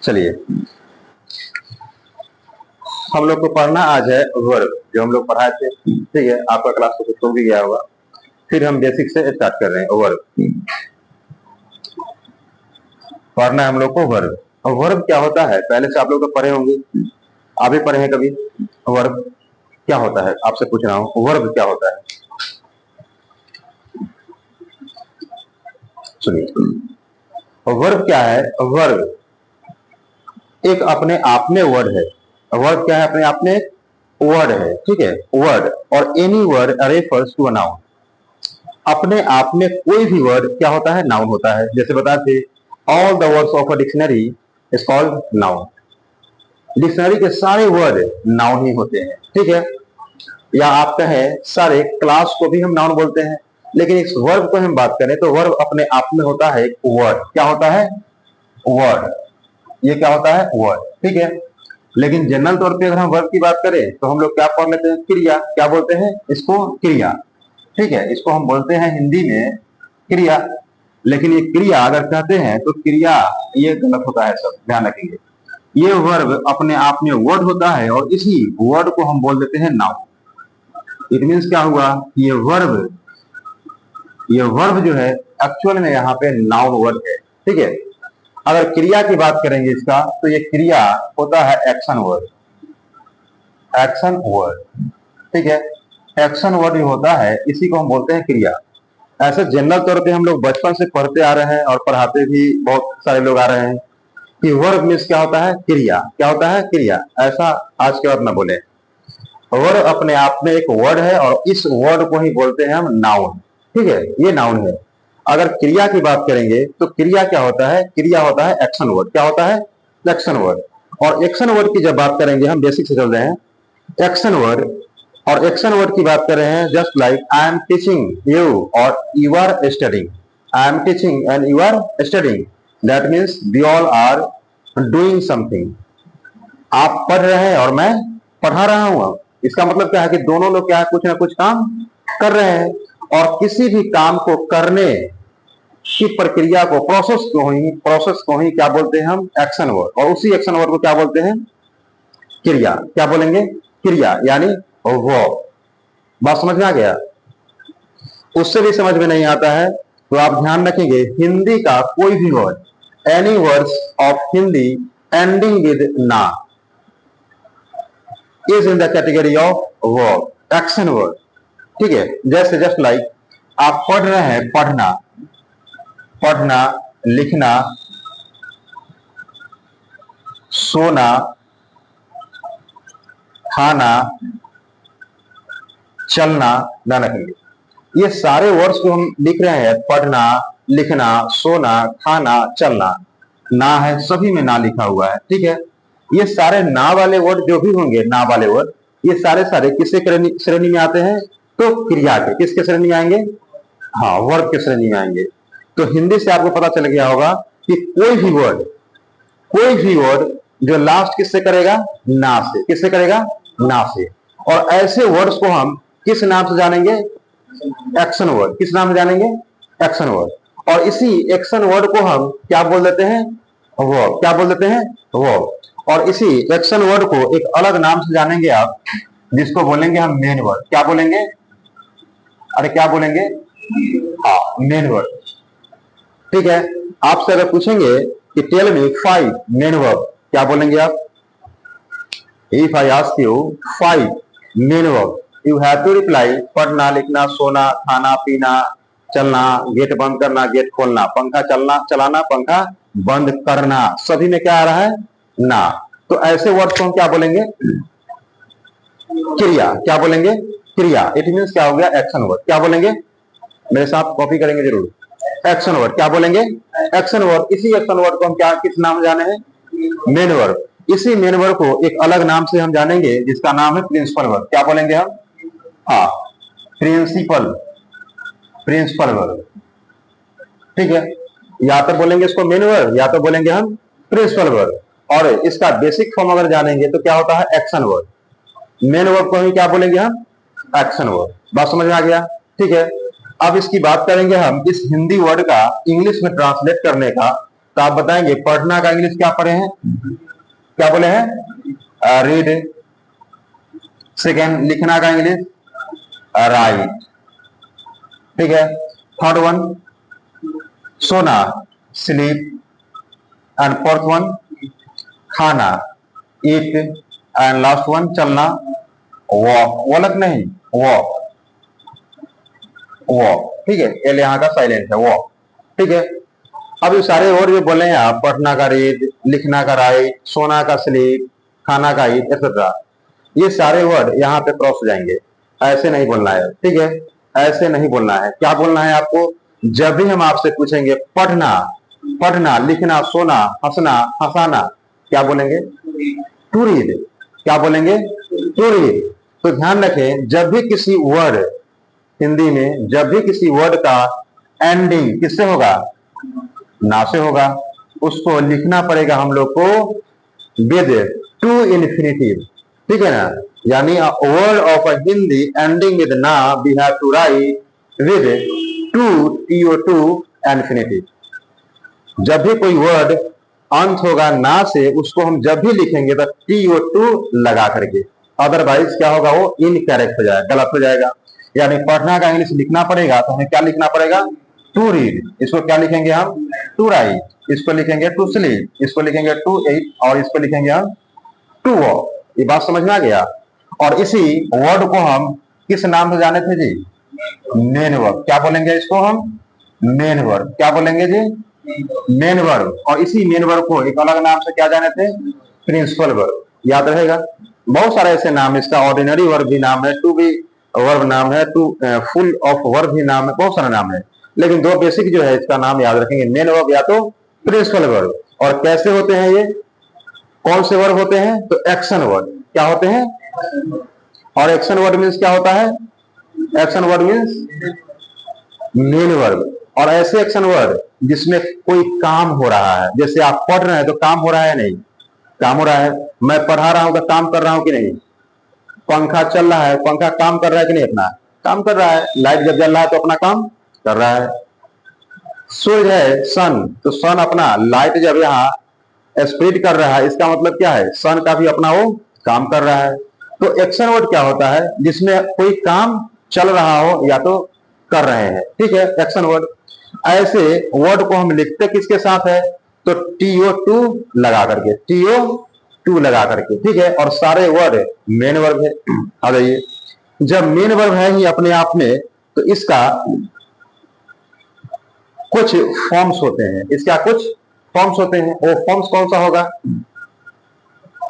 चलिए, हम लोग को पढ़ना आज है वर्ब, जो हम लोग पढ़ाए थे। ठीक है, आपका क्लास तो कुछ हो भी गया होगा। फिर हम बेसिक से स्टार्ट कर रहे हैं। वर्ब पढ़ना है हम लोग को। वर्ब, और वर्ब क्या होता है पहले से आप लोग तो पढ़े होंगे, आप भी पढ़े हैं कभी। वर्ब क्या होता है आपसे पूछ रहा हूँ, वर्ब क्या होता है? सुनिए, वर्ब क्या है? वर्ब एक अपने आप में वर्ड है। वर्ड क्या है? अपने आप में वर्ड है। ठीक है, वर्ड और any word refers to a noun. अपने आप में कोई भी वर्ड क्या होता है? नाउन होता है। जैसे बताए थे, all the words of a dictionary is called noun. Dictionary के सारे वर्ड नाउन ही होते हैं। ठीक है, या आप कहें सारे क्लास को भी हम नाउन बोलते हैं। लेकिन इस वर्ब को हम बात करें तो वर्ब अपने आप में होता है एक वर्ड। क्या होता है? वर्ड। ये क्या होता है? वर्ड। ठीक है, लेकिन जनरल तौर पे अगर हम वर्ब की बात करें तो हम लोग क्या पढ़ लेते हैं? क्रिया। क्या बोलते हैं इसको? क्रिया। ठीक है, इसको हम बोलते हैं हिंदी में क्रिया। लेकिन ये क्रिया अगर कहते हैं तो क्रिया ये गलत होता है, सब ध्यान रखेंगे। ये वर्ब अपने आप में वर्ड होता है और इसी वर्ड को हम बोल देते हैं नाउन। इट मीन्स क्या हुआ? ये वर्ब जो है एक्चुअल में यहाँ पे नाउन वर्ड है। ठीक है, अगर क्रिया की बात करेंगे इसका तो ये क्रिया होता है एक्शन वर्ड। Action word. ठीक है, एक्शन वर्ड जो होता है इसी को हम बोलते हैं क्रिया। ऐसे जनरल तौर पे हम लोग बचपन से पढ़ते आ रहे हैं और पढ़ाते भी बहुत सारे लोग आ रहे हैं कि वर्ब मीन्स क्या होता है? क्रिया। क्या होता है? क्रिया। ऐसा आज के बाद ना बोले। वर्ब अपने आप में एक वर्ड है और इस वर्ड को ही बोलते हैं हम नाउन। ठीक है, ये नाउन है। अगर क्रिया की बात करेंगे तो क्रिया क्या होता है? क्रिया होता है एक्शन वर्ड। क्या होता है? Action word. और एक्शन वर्ड की जब बात करेंगे, हम बेसिक से चल रहे हैं। एक्शन वर्ड, और एक्शन वर्ड की बात कर रहे हैं just like I am teaching you और you are studying. I am teaching and you are studying, that means we all are doing something. आप पढ़ रहे हैं और मैं पढ़ा रहा हूं। इसका मतलब क्या है कि दोनों लोग क्या है? कुछ ना कुछ काम कर रहे हैं। और किसी भी काम को करने की प्रक्रिया को, प्रोसेस को ही क्या बोलते हैं हम? Action word. और उसी एक्शन वर्ड को क्या बोलते हैं? क्रिया। क्या बोलेंगे? क्रिया, यानी वो। बात समझ में आ गया? उससे भी समझ में नहीं आता है तो आप ध्यान रखेंगे, हिंदी का कोई भी word, any words of Hindi ending with ना is in the category of verb, action word. ठीक है, जैसे जस्ट लाइक आप पढ़ रहे हैं, पढ़ना, पढ़ना, लिखना, सोना, खाना, चलना, ना रखेंगे। ये सारे वर्ड्स को हम लिख रहे हैं, पढ़ना, लिखना, सोना, खाना, चलना, ना है, सभी में ना लिखा हुआ है। ठीक है, ये सारे ना वाले वर्ड जो भी होंगे, ना वाले वर्ड, ये सारे सारे किसके श्रेणी में आते हैं? तो क्रिया के। किसके श्रेणी में आएंगे? हाँ, वर्ब के श्रेणी में आएंगे। तो हिंदी से आपको पता चल गया होगा कि कोई भी वर्ड जो लास्ट किससे करेगा? ना से। किससे करेगा? ना से। और ऐसे वर्ड्स को हम किस नाम से जानेंगे? Action word. किस नाम से जानेंगे? Action word. और इसी एक्शन वर्ड को हम क्या बोल देते हैं? वर्ब। क्या बोल देते हैं? वर्ब। और इसी एक्शन वर्ड को एक अलग नाम से जानेंगे आप, जिसको बोलेंगे हम मेन वर्ड। क्या बोलेंगे? अरे क्या बोलेंगे? हाँ, मेन वर्ड। ठीक है, आपसे अगर पूछेंगे कि टेल मी 5 मेन वर्ब, क्या बोलेंगे आप? If I ask you 5 main verb, you have to reply पढ़ना, लिखना, सोना, खाना, पीना, चलना, गेट बंद करना, गेट खोलना, पंखा चलना, चलाना, पंखा बंद करना। सभी में क्या आ रहा है? ना। तो ऐसे वर्ड्स को हम क्या बोलेंगे? क्रिया। क्या बोलेंगे? क्रिया। इट मीन्स क्या हो गया? Action word. क्या बोलेंगे? मेरे साथ कॉपी करेंगे जरूर। Action word. क्या बोलेंगे? Action word. इसी एक्शन वर्ड को हम क्या किस नाम जाने हैं? Main word. इसी मेन वर्ड को एक अलग नाम से हम जानेंगे जिसका नाम है प्रिंसिपल वर्ड। क्या बोलेंगे हम? हाँ, प्रिंसिपल, प्रिंसिपल वर्ड। ठीक है, या तो बोलेंगे इसको मेन वर्ड या तो बोलेंगे हम प्रिंसिपल वर्ड। और इसका बेसिक फॉर्म अगर जानेंगे तो क्या होता है? Action word. मेन वर्ड को ही क्या बोलेंगे हम? Action word. बात समझ में आ गया? ठीक है, अब इसकी बात करेंगे हम इस हिंदी वर्ड का इंग्लिश में ट्रांसलेट करने का, तो आप बताएंगे पढ़ना का इंग्लिश क्या पढ़े हैं, क्या बोले हैं, रीड। सेकेंड, लिखना का इंग्लिश राइट, ठीक है। थर्ड वन सोना, स्लीप। एंड फोर्थ वन खाना, ईट। एंड लास्ट वन चलना, वॉक। वॉलक नहीं, वॉक, वॉक, ठीक है। एल यहाँ का साइलेंट है, वॉक, ठीक है। अब ये सारे और जो बोले हैं आप, पढ़ना का रीड, लिखना का राइट, सोना का स्लीप, खाना का ईट एक्सेट्रा, ये सारे वर्ड यहाँ पे क्रॉस हो जाएंगे। ऐसे नहीं बोलना है, ठीक है, ऐसे नहीं बोलना है। क्या बोलना है आपको, जब भी हम आपसे पूछेंगे पढ़ना, पढ़ना, लिखना, सोना, हंसना, हंसाना, क्या बोलेंगे, टू रीड। क्या बोलेंगे, टू रीड। तो ध्यान रखें, जब भी किसी वर्ड, हिंदी में जब भी किसी वर्ड का एंडिंग किससे होगा, ना से होगा, उसको लिखना पड़ेगा हम लोग को विद टू इन्फिनिटिव, ठीक है ना। यानी word of a Hindi ending with ना, we have to write with to, TO2 infinitive. जब भी कोई वर्ड अंत होगा ना से, उसको हम जब भी लिखेंगे तो TO2 लगा करके, अदरवाइज क्या होगा, वो इनकरेक्ट हो जाएगा, गलत हो जाएगा। यानी पढ़ना का इंग्लिश लिखना पड़ेगा तो हमें क्या लिखना पड़ेगा, टू रीड। इसको क्या लिखेंगे हम, टू राइट। इसको लिखेंगे टू स्लीप, इसको लिखेंगे टू ईट, और इसको लिखेंगे हम टू वॉक। ये बात समझ में आ गया। और इसी वर्ड को हम किस नाम से जाने थे जी, मेन वर्ब। क्या बोलेंगे इसको हम, मेन वर्ब। क्या बोलेंगे जी, मेन वर्ब। और इसी मेन वर्ब को एक अलग नाम से क्या जाने थे, प्रिंसिपल वर्ब। याद रहेगा, बहुत सारे ऐसे नाम, इसका ऑर्डिनरी वर्ब भी नाम है, टू बी वर्ब नाम है, टू फुल ऑफ वर्ब भी नाम है, बहुत सारे नाम है। लेकिन दो बेसिक जो है इसका नाम याद रखेंगे, मेन वर्ब या तो प्रिंसिपल वर्ब। और कैसे होते हैं ये, कौन से वर्ब होते हैं, तो एक्शन वर्ड। क्या होते हैं, और एक्शन वर्ड मीन्स क्या होता है, action word means main verb. और ऐसे एक्शन वर्ड जिसमें कोई काम हो रहा है, जैसे आप पढ़ रहे हैं तो काम हो रहा है, नहीं, काम हो रहा है। मैं पढ़ा रहा हूं तो काम कर रहा हूं कि नहीं, पंखा चल रहा है, पंखा काम कर रहा है कि नहीं, अपना काम कर रहा है। लाइट जब जल रहा है तो अपना काम कर रहा है। सूर्य है, सन, तो सन अपना लाइट जब यहाँ स्प्रेड कर रहा है, इसका मतलब क्या है, सन का भी अपना वो काम कर रहा है। तो एक्शन वर्ड क्या होता है, जिसमें कोई काम चल रहा हो या तो कर रहे हैं, ठीक है, एक्शन वर्ड। ऐसे वर्ड को हम लिखते किसके साथ है, तो TO2 लगा करके, TO2 लगा करके, ठीक है। और सारे वर्ड मेन वर्ब है। आ जाइए, जब मेन वर्ब है ही अपने आप में, तो इसका कुछ फॉर्म्स होते हैं, इसका कुछ फॉर्म्स होते हैं। वो फॉर्म्स कौन सा होगा,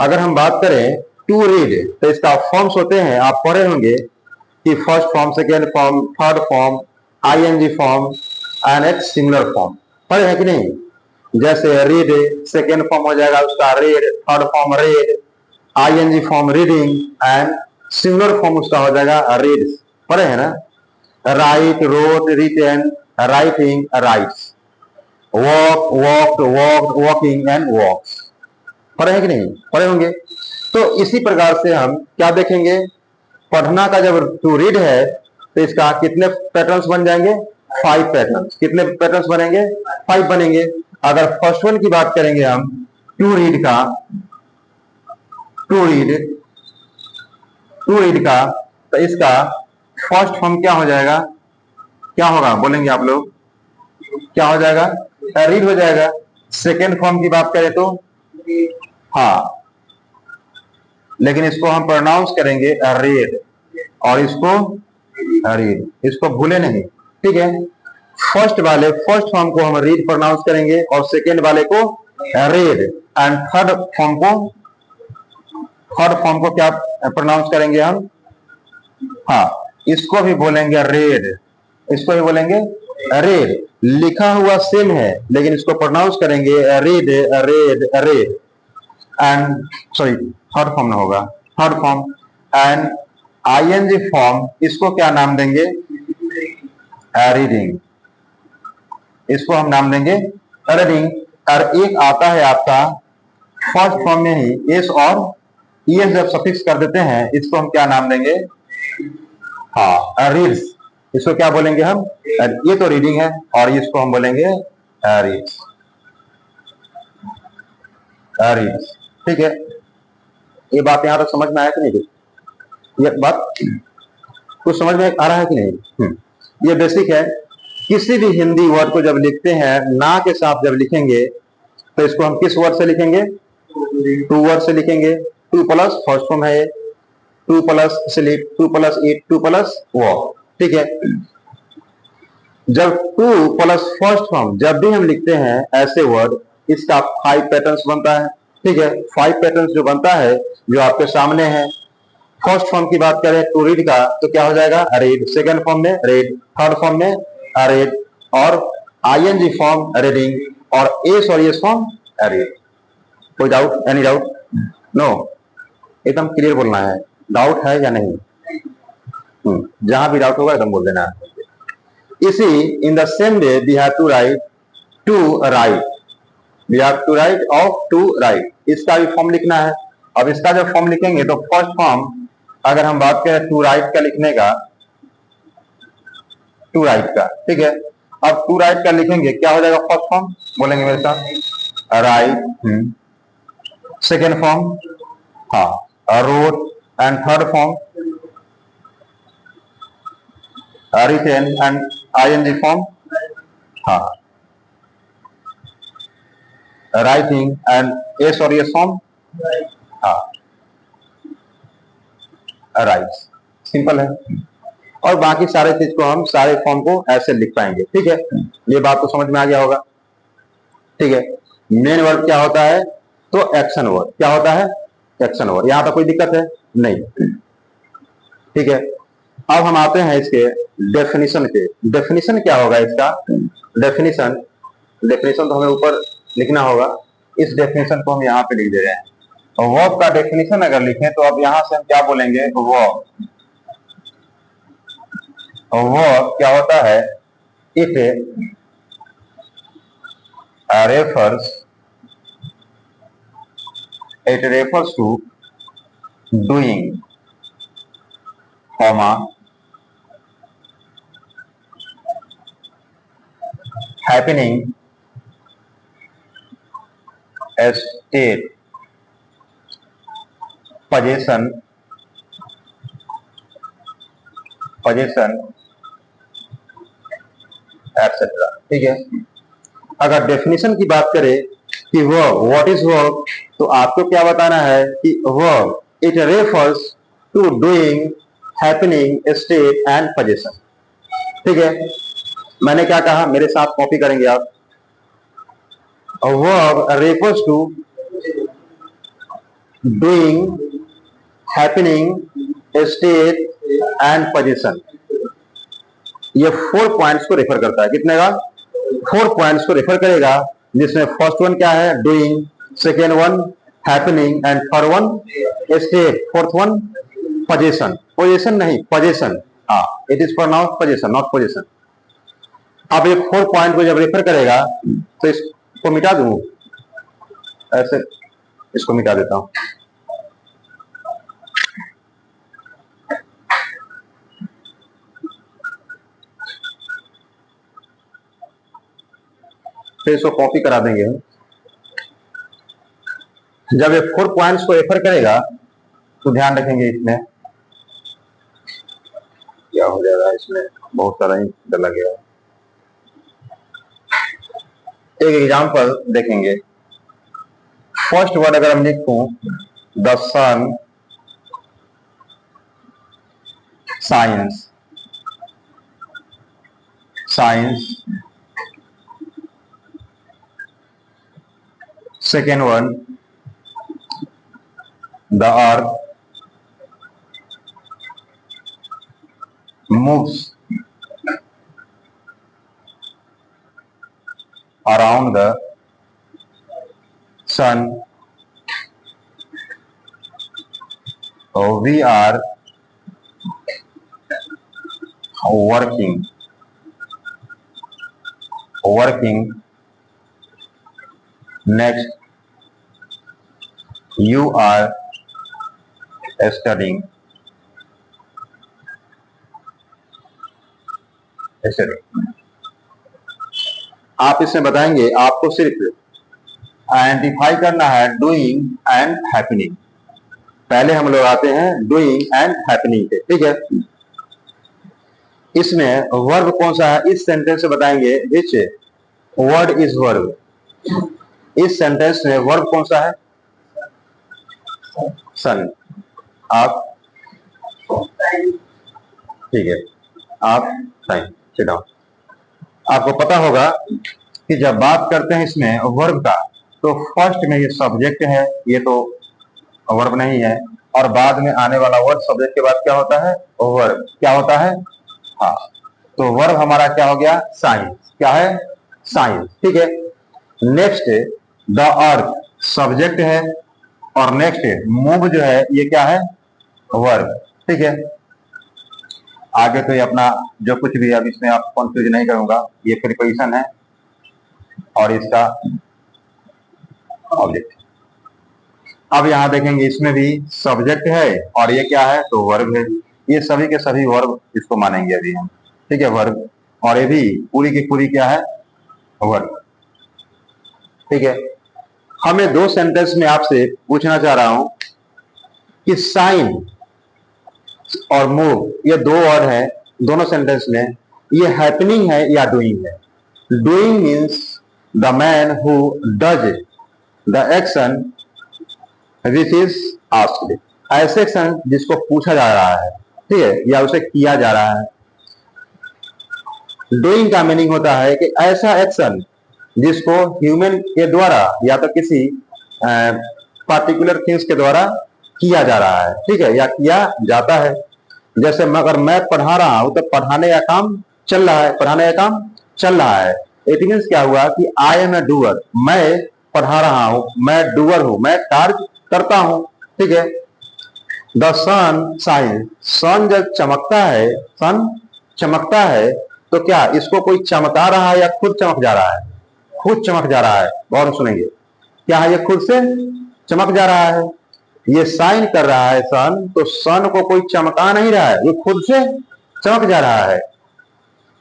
अगर हम बात करें टू रीड, तो इसका फॉर्म्स होते हैं, आप पढ़े होंगे कि first form, second form, third form, ING form and एक सिंगुलर फॉर्म। पढ़े हैं कि नहीं, जैसे रीड सेकेंड फॉर्म हो जाएगा उसका read, third form read, ING form reading, and singular form उसका हो जाएगा रीड। पढ़े हैं ना, write, rode, written, writing, writes, walk, walked, walked, walking and walks. पढ़े हैं कि नहीं, पढ़े होंगे। तो इसी प्रकार से हम क्या देखेंगे, पढ़ना का जब टू रीड है तो इसका कितने पैटर्न्स बन जाएंगे, 5 पैटर्न्स। कितने पैटर्न्स बनेंगे, 5 बनेंगे। अगर फर्स्ट वन की बात करेंगे हम, टू रीड का, टू रीड का, तो इसका फर्स्ट फॉर्म क्या हो जाएगा, क्या होगा बोलेंगे आप लोग, क्या हो जाएगा, रीड हो जाएगा। सेकेंड फॉर्म की बात करें तो, हाँ, लेकिन इसको हम प्रोनाउंस करेंगे रेड, और इसको रीड, इसको भूले नहीं, ठीक है। फर्स्ट वाले, फर्स्ट फॉर्म को हम रीड प्रोनाउंस करेंगे, और सेकेंड वाले को रेड, एंड थर्ड फॉर्म को क्या प्रोनाउंस करेंगे हम, हाँ, इसको भी बोलेंगे रेड, इसको भी बोलेंगे रेड। लिखा हुआ सेम है, लेकिन इसको प्रोनाउंस करेंगे red, red, red. And sorry, third form ना होगा, third form. And ING form, इसको क्या नाम देंगे, रीडिंग, इसको हम नाम देंगे रीडिंग। और एक आता है आपका फर्स्ट फॉर्म में ही एस, और ES जब सफिक्स कर देते हैं, इसको हम क्या नाम देंगे, हाँ, रीड्स। इसको क्या बोलेंगे हम, ये तो रीडिंग है, और इसको हम बोलेंगे रीड्स। रीड्स। ठीक है, ये बात यहां तक समझ में आया कि नहीं? ये बात कुछ समझ में आ रहा है कि नहीं? ये बेसिक है। किसी भी हिंदी वर्ड को जब लिखते हैं ना के साथ जब लिखेंगे तो इसको हम किस वर्ड से लिखेंगे? टू वर्ड से लिखेंगे। टू प्लस फर्स्ट फॉर्म है, to plus sleep, to plus eat, to plus walk. ठीक है, जब टू प्लस फर्स्ट फॉर्म जब भी हम लिखते हैं ऐसे वर्ड, इसका 5 पैटर्न्स बनता है। ठीक है, 5 पैटर्न्स जो बनता है जो आपके सामने है। फर्स्ट फॉर्म की बात करें टू रीड का तो क्या हो जाएगा? रीड। सेकंड फॉर्म में रीड, थर्ड फॉर्म में रीड, और आईएनजी फॉर्म रीडिंग, और एस और एस फॉर्म रीड। कोई डाउट? Any doubt? नो, एकदम क्लियर बोलना है। डाउट है या नहीं? जहां भी डाउट होगा एकदम बोल देना। इसी in the same way we have to write to write, we have to write of to write, इसका भी फॉर्म लिखना है। अब इसका जब फॉर्म लिखेंगे तो फर्स्ट फॉर्म अगर हम बात करें टू राइट का लिखने का, टू राइट का, ठीक है, अब टू राइट का लिखेंगे क्या हो जाएगा? फर्स्ट फॉर्म बोलेंगे मेरे साथ, राइट। सेकेंड फॉर्म, हाँ, rode, and third form written, and ING form, हाँ, राइटिंग, एंड एस और एस फॉर्म, हाँ, राइट। सिंपल है। और बाकी सारे चीज को हम सारे फॉर्म को ऐसे लिख पाएंगे। ठीक है, ये बात तो समझ में आ गया होगा। ठीक है, मेन वर्ड क्या होता है? तो एक्शन वर्ड। क्या होता है? Action word. यहां पर कोई दिक्कत है? नहीं। ठीक है, अब हम आते हैं इसके डेफिनेशन पे। डेफिनेशन क्या होगा इसका? डेफिनेशन, डेफिनेशन तो हमें ऊपर लिखना होगा। इस डेफिनेशन को हम यहाँ पे लिख दे रहे हैं। वर्ब का डेफिनेशन अगर लिखें तो अब यहां से हम क्या बोलेंगे? वर्ब। वर्ब क्या होता है? It refers, it refers to doing, comma, happening, state, possession, etc. ठीक है, अगर डेफिनेशन की बात करें कि वर्ब, व्हाट इज वर्ब, तो आपको क्या बताना है कि verb it refers to doing, happening, state and position. ठीक है, मैंने क्या कहा? मेरे साथ कॉपी करेंगे आप। Verb refers to doing, happening, state and position. ये 4 पॉइंट्स को रेफर करता है। कितने का? 4 पॉइंट्स को रेफर करेगा, जिसमें फर्स्ट वन क्या है? Doing, second one happening, and third one state, fourth one position. Position नहीं, पोजीशन, हाँ, it is pronounce position, not position. अब ये 4 पॉइंट को जब रेफर करेगा तो इसको मिटा दूं, ऐसे इसको मिटा देता हूं। फिर इसको कॉपी करा देंगे हम। जब ये 4 पॉइंट्स को रेफर करेगा तो ध्यान रखेंगे इसमें क्या हो जाएगा। इसमें बहुत सारा ही डला गया है। एक एग्जांपल देखेंगे। फर्स्ट वर्ड अगर हम लिखूं, the sun science, science, second one the earth moves around the sun, we are working. Next, you are studying, etc. आप इसमें बताएंगे, आपको सिर्फ आइडेंटिफाई करना है डूइंग एंड हैपनिंग। पहले हम लोग आते हैं डूइंग एंड हैपनिंग पे, ठीक है। इसमें वर्ब कौन सा है, इस सेंटेंस से बताएंगे विच वर्ड इज वर्ब। इस सेंटेंस में वर्ब कौन सा है, सन। आप, ठीक है, आप साइन, सिट डाउन। आपको पता होगा कि जब बात करते हैं इसमें वर्ब का, तो फर्स्ट में ये सब्जेक्ट है, ये तो वर्ब नहीं है, और बाद में आने वाला वर्ड सब्जेक्ट के बाद क्या होता है, वर्ब। क्या होता है, हाँ, तो वर्ब हमारा क्या हो गया, साइंस। क्या है, साइंस, ठीक है। नेक्स्ट द अर्थ सब्जेक्ट है, और नेक्स्ट मूव जो है ये क्या है, वर्ब, ठीक है। आगे तो ये अपना जो कुछ भी, अब इसमें आप कंफ्यूज नहीं करूंगा, ये प्रीपोजिशन है और इसका ऑब्जेक्ट। अब यहां देखेंगे इसमें भी सब्जेक्ट है और ये क्या है, तो वर्ब है। ये सभी के सभी वर्ब इसको मानेंगे अभी हम, ठीक है, वर्ब। और ये भी पूरी की पूरी क्या है, वर्ब, ठीक है। हमें दो सेंटेंस में आपसे पूछना चाह रहा हूं कि साइन और मूव, ये दो वर्ड है, दोनों सेंटेंस में ये हैपनिंग है या डूइंग है। Doing means the man who does the action which is asked. ऐसे एक्शन जिसको पूछा जा रहा है, ठीक है, या उसे किया जा रहा है। डूइंग का मीनिंग होता है कि ऐसा एक्शन जिसको ह्यूमन के द्वारा या तो किसी पार्टिकुलर थिंग्स के द्वारा किया जा रहा है, ठीक है, या किया जाता है। जैसे अगर मैं पढ़ा रहा हूं तो पढ़ाने का काम चल रहा है, पढ़ाने का काम चल रहा है। इट मीन्स क्या हुआ कि आई एम ए डूअर, मैं पढ़ा रहा हूं, मैं डूअर हूं, मैं कार्य करता हूं, ठीक है। द सन शाइन, सन जब चमकता है, सन चमकता है, तो क्या इसको कोई चमका रहा है या खुद चमक जा रहा है, खुद चमक जा रहा है। गौर सुनेंगे, क्या है, ये खुद से चमक जा रहा है, ये साइन कर रहा है सन, तो सन को कोई चमका नहीं रहा है, ये खुद से चमक जा रहा है।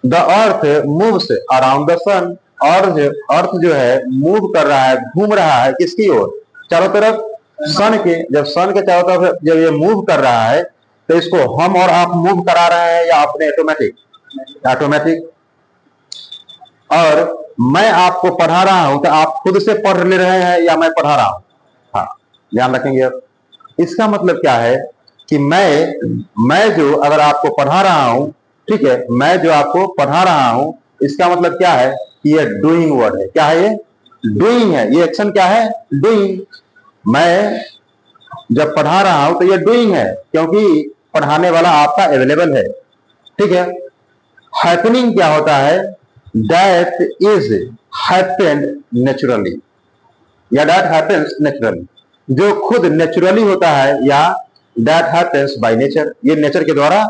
The earth moves around the sun, और अर्थ जो है मूव कर रहा है, घूम रहा है किसकी ओर, चारों तरफ सन के। जब सन के चारों तरफ जब ये मूव कर रहा है, तो इसको हम और आप मूव करा रहे हैं या अपने ऑटोमेटिक, ऑटोमेटिक। और मैं आपको पढ़ा रहा हूं तो आप खुद से पढ़ ले रहे हैं या मैं पढ़ा रहा हूं, हाँ, ध्यान रखेंगे। इसका मतलब क्या है कि मैं जो अगर आपको पढ़ा रहा हूं, ठीक है, मैं जो आपको पढ़ा रहा हूं, इसका मतलब क्या है कि ये डूइंग वर्ड है। क्या है, ये डूइंग है, ये एक्शन क्या है, डूइंग। मैं जब पढ़ा रहा हूं तो ये डूइंग है, क्योंकि पढ़ाने वाला आपका अवेलेबल है, ठीक है। हैपनिंग क्या होता है, दैट इज हैपेंड नेचुरली, या दैट हैपेंस नेचुरली, जो खुद नेचुरली होता है, या दैट हैपेंस बाय नेचर, ये नेचर के द्वारा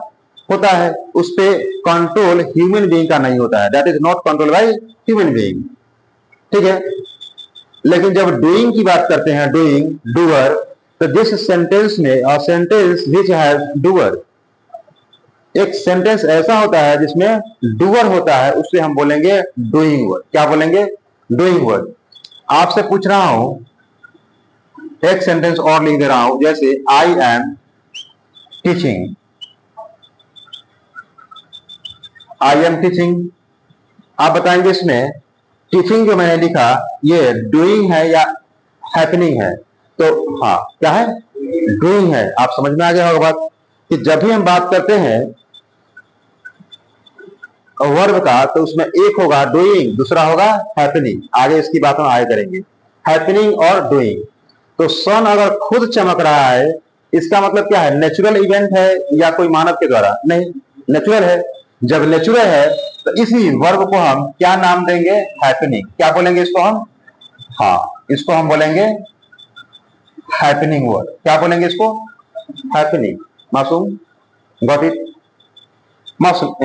होता है, उस पे कंट्रोल ह्यूमन बीइंग का नहीं होता है, that is not control by human being, ठीक है। लेकिन जब डूइंग की बात करते हैं, डूइंग, डूअर, तो जिस सेंटेंस में, और सेंटेंस विच हैज डूअर, एक सेंटेंस ऐसा होता है जिसमें डूअर होता है, उससे हम बोलेंगे डूइंग वर्ड। क्या बोलेंगे, डूइंग वर्ड। आपसे पूछ रहा हूं, एक सेंटेंस और लिख दे रहा हूं, जैसे आई am teaching, I am teaching. आप बताएंगे इसमें टीचिंग जो मैंने लिखा, ये डूइंग है या हैपनिंग है, तो हाँ, क्या है, डूइंग है। आप समझ में आ गया होगा बात, कि जब भी हम बात करते हैं वर्ब का, तो उसमें एक होगा डूइंग, दूसरा होगा हैपनिंग। आगे इसकी बात हम आगे करेंगे, हैपनिंग और डूइंग। तो सन अगर खुद चमक रहा है, इसका मतलब क्या है, नेचुरल इवेंट है या कोई मानव के द्वारा, नहीं, नेचुरल है। जब नेचुरल है तो इसी वर्ब को हम क्या नाम देंगे, हैपनिंग। क्या बोलेंगे इसको हम, हाँ, इसको हम बोलेंगे हैपनिंग वर्ड। क्या बोलेंगे इसको, हैपनिंग। मासूम, गॉट इट, मासूम,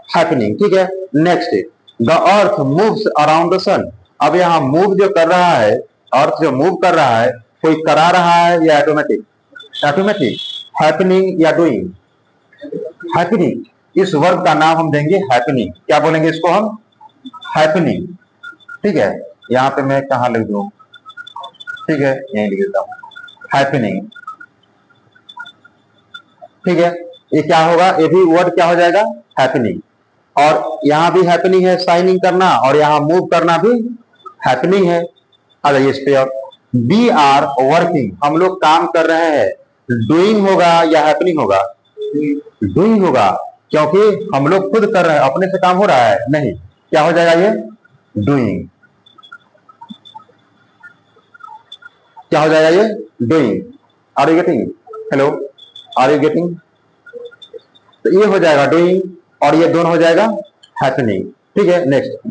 हैपनिंग, ठीक है। Next, the earth moves around the sun. अब यहां मूव जो कर रहा है, अर्थ जो मूव कर रहा है, कोई करा रहा है या ऑटोमेटिक, ऑटोमेटिक। हैपनिंग या डूइंग, हैपनिंग। इस वर्ब का नाम हम देंगे हैपनिंग। क्या बोलेंगे इसको हम, हैपनिंग, ठीक है। यहां पे मैं कहां लिख दूं, ठीक है, यही लिख देता हूं हैपनिंग। ठीक है, ये क्या होगा, ये भी वर्ड क्या हो जाएगा, हैपनिंग। और यहां भी हैपनिंग है, साइनिंग करना, और यहां मूव करना भी हैपनिंग है। आ जाइए इस पे। और वी आर वर्किंग, हम लोग काम कर रहे हैं, डूइंग होगा या हैपनिंग होगा, डूइंग होगा, क्योंकि हम लोग खुद कर रहे हैं, अपने से काम हो रहा है नहीं, क्या हो जाएगा ये, डूइंग। क्या हो जाएगा ये, doing. Are you getting, hello, are you getting. तो ये हो जाएगा डूइंग, और ये दोनों हो जाएगा हैपनिंग। ठीक है, नेक्स्ट,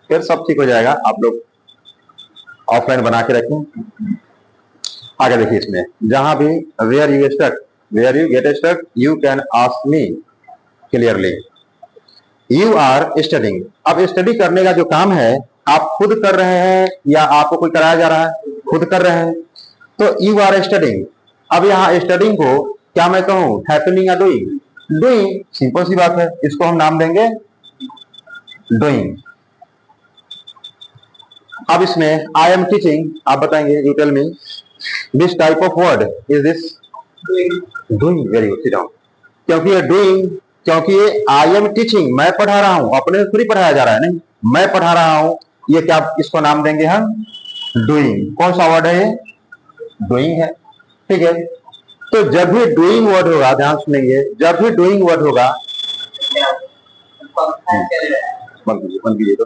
फिर सब ठीक हो जाएगा। आप लोग ऑफलाइन बना के रखें। आगे देखिए, इसमें जहां भी where you stuck, where you get stuck, you can ask me clearly. You are studying, अब स्टडी करने का जो काम है आप खुद कर रहे हैं या आपको कोई कराया जा रहा है, खुद कर रहे हैं, तो यू आर स्टडिंग। अब यहाँ स्टडिंग को क्या मैं कहूं, हैपनिंग या डूइंग, डूइंग, सिंपल सी बात है, इसको हम नाम देंगे डूइंग। अब इसमें आई एम टीचिंग, आप बताएंगे, you tell me this type of word is this doing. Very good, sit down. क्योंकि ये डूइंग, क्योंकि ये आई एम टीचिंग, मैं पढ़ा रहा हूं, अपने से थोड़ी पढ़ाया जा रहा है, नहीं, मैं पढ़ा रहा हूं, ये क्या, इसको नाम देंगे हम डूइंग। कौन सा वर्ड है ये, डूइंग है। ठीक है, तो जब भी डूइंग वर्ड होगा, ध्यान सुनेंगे, जब भी डूइंग वर्ड होगा, बंद कीजिए तो